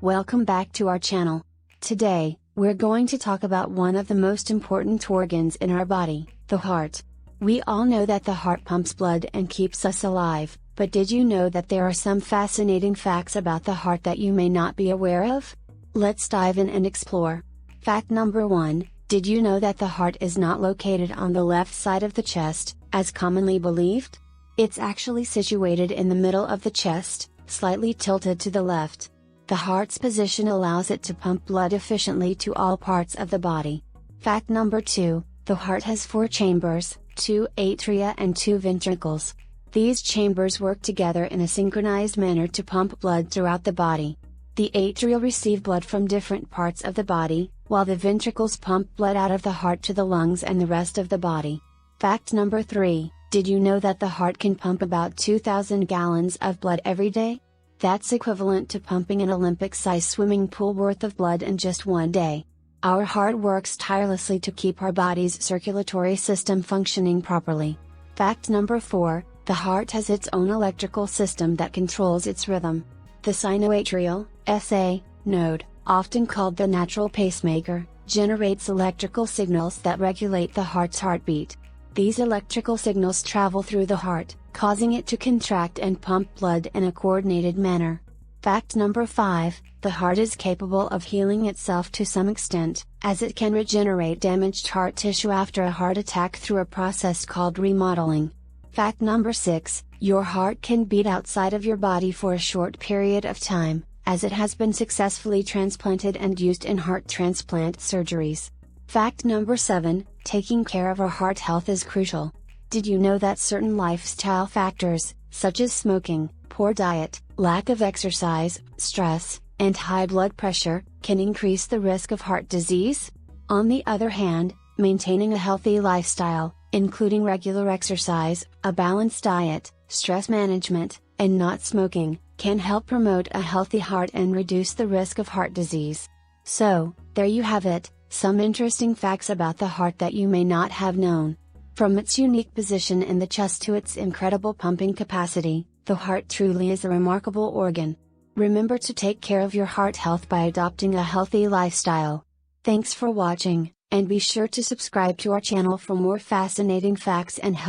Welcome back to our channel. Today, we're going to talk about one of the most important organs in our body, the heart. We all know that the heart pumps blood and keeps us alive, but did you know that there are some fascinating facts about the heart that you may not be aware of? Let's dive in and explore. Fact number 1, did you know that the heart is not located on the left side of the chest, as commonly believed? It's actually situated in the middle of the chest, slightly tilted to the left. The heart's position allows it to pump blood efficiently to all parts of the body. Fact number 2, the heart has 4 chambers, 2 atria and 2 ventricles. These chambers work together in a synchronized manner to pump blood throughout the body. The atria receive blood from different parts of the body, while the ventricles pump blood out of the heart to the lungs and the rest of the body. Fact number 3, did you know that the heart can pump about 2,000 gallons of blood every day? That's equivalent to pumping an Olympic-sized swimming pool worth of blood in just one day. Our heart works tirelessly to keep our body's circulatory system functioning properly. Fact number 4, the heart has its own electrical system that controls its rhythm. The sinoatrial SA node, often called the natural pacemaker, generates electrical signals that regulate the heart's heartbeat. These electrical signals travel through the heart, causing it to contract and pump blood in a coordinated manner. Fact number 5, the heart is capable of healing itself to some extent, as it can regenerate damaged heart tissue after a heart attack through a process called remodeling. Fact number 6, your heart can beat outside of your body for a short period of time, as it has been successfully transplanted and used in heart transplant surgeries. Fact number 7, taking care of our heart health is crucial. Did you know that certain lifestyle factors, such as smoking, poor diet, lack of exercise, stress, and high blood pressure, can increase the risk of heart disease? On the other hand, maintaining a healthy lifestyle, including regular exercise, a balanced diet, stress management, and not smoking, can help promote a healthy heart and reduce the risk of heart disease. So, there you have it, some interesting facts about the heart that you may not have known. From its unique position in the chest to its incredible pumping capacity, the heart truly is a remarkable organ. Remember to take care of your heart health by adopting a healthy lifestyle. Thanks for watching, and be sure to subscribe to our channel for more fascinating facts and